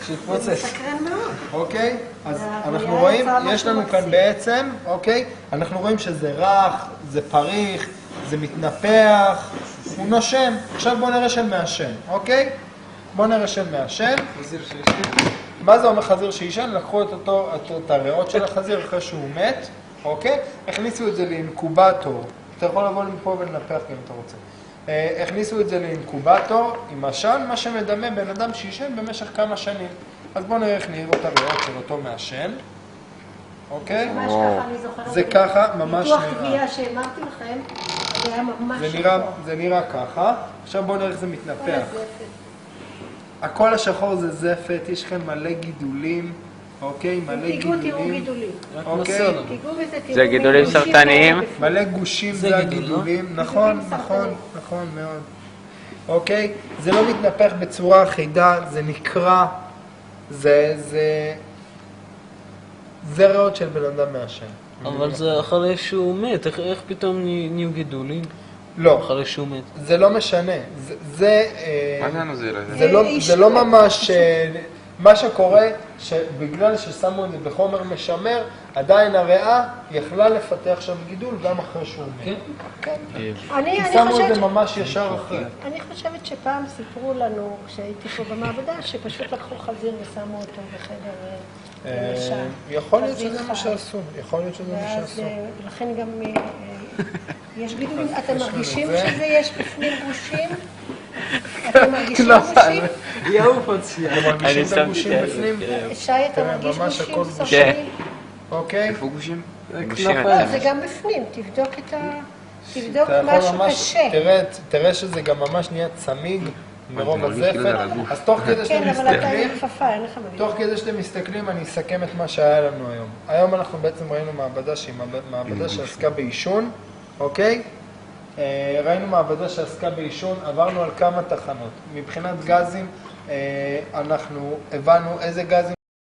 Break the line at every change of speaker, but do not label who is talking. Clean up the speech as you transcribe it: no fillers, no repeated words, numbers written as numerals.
שיתפוצץ.
מסקרן מאוד.
אוקיי? אז אנחנו רואים, יש לנו כאן בעצם, אוקיי? אנחנו רואים שזה רך, זה פריך, זה מתנפח, הוא נושם. עכשיו בואו נראה של מעשן, אוקיי? בואו נראה של מעשן.
חזיר שישן.
מה זה אומר חזיר שישן? לקחו את הריאות של החזיר אחרי שהוא מת, אוקיי? הכניסו את זה לאינקובטור. אתה יכול לבוא מפה ולנפח אם אתה רוצה. הכניסו את זה לאינקובטור עם עשן, מה שמדמה בן אדם שישן במשך כמה שנים. אז בואו נראה איך נראות הריאות של אותו מעשן. אוקיי?
ממש ככה, אני זוכרת.
זה ככה ממש
ניתוח
נראה.
גבייה שהאמרתי לכם, זה היה ממש
זה נראה ככה. עכשיו בואו נראה איך זה מתנפח. הכל השחור זה זפת, יש כאן מלא גידולים, אוקיי? מלא
תיגעו, תראו
גידולים.
גידולים.
אוקיי?
תיגעו וזה תראו.
זה גידולים
גושים
סרטניים?
כאלה.
מלא גושים זה הגידולים. נכון, נכון, נכון מאוד. אוקיי? זה לא מתנפח בצורה אחידה, זה נקרע, זה ריאות של בן אדם מעשן.
אבל זה אחרי שהוא מת, איך פתאום נהיו גידולים?
לא,
אחרי שהוא מת.
זה לא משנה.
מה זה הנוזל הזה?
זה לא ממש... מה שקורה, שבגלל ששמו את זה בחומר משמר, עדיין הריאה יכלה לפתח שם גידול גם אחרי שהוא מת. כן.
אני
שמו את
חושבת
זה ממש ישר אחרי.
אני חושבת שפעם סיפרו לנו, כשהייתי פה במעבדה, שפשוט לקחו חזיר ושמו אותו בחדר ישן.
יכול להיות שזה מה שעשו, יכול להיות שזה מה שעשו.
לכן גם יש גידולים. אתם מרגישים שזה יש בפנים גושים? אתם מרגישים גושים?
יעוף עוד שנייה.
אתם מרגישים את הגושים
כן,
בפנים?
שי, אתה מרגיש
ממש הכל
גושים
גושים.
סופיים?
אוקיי?
איפה גושים?
לא, זה גם בפנים. תבדוק תבדוק
אתה יכול
משהו
ממש,
קשה.
תראה שזה גם ממש נהיה צמיג מרוב הזפת. אז תוך כדי שאתם
כן, אבל אתה עם
מסתכלים,
כפפה, אין לך מה
תוך כדי שאתם מסתכלים אני אסכם את מה שהיה לנו היום. היום אנחנו בעצם ראינו מעבדה שהיא מעבדה שעסקה בעישון, אוקיי? ראינו מעבדה שעסקה בעישון, עברנו על כמה תחנות. מבחינת גזים, אנחנו הבנו איזה גזים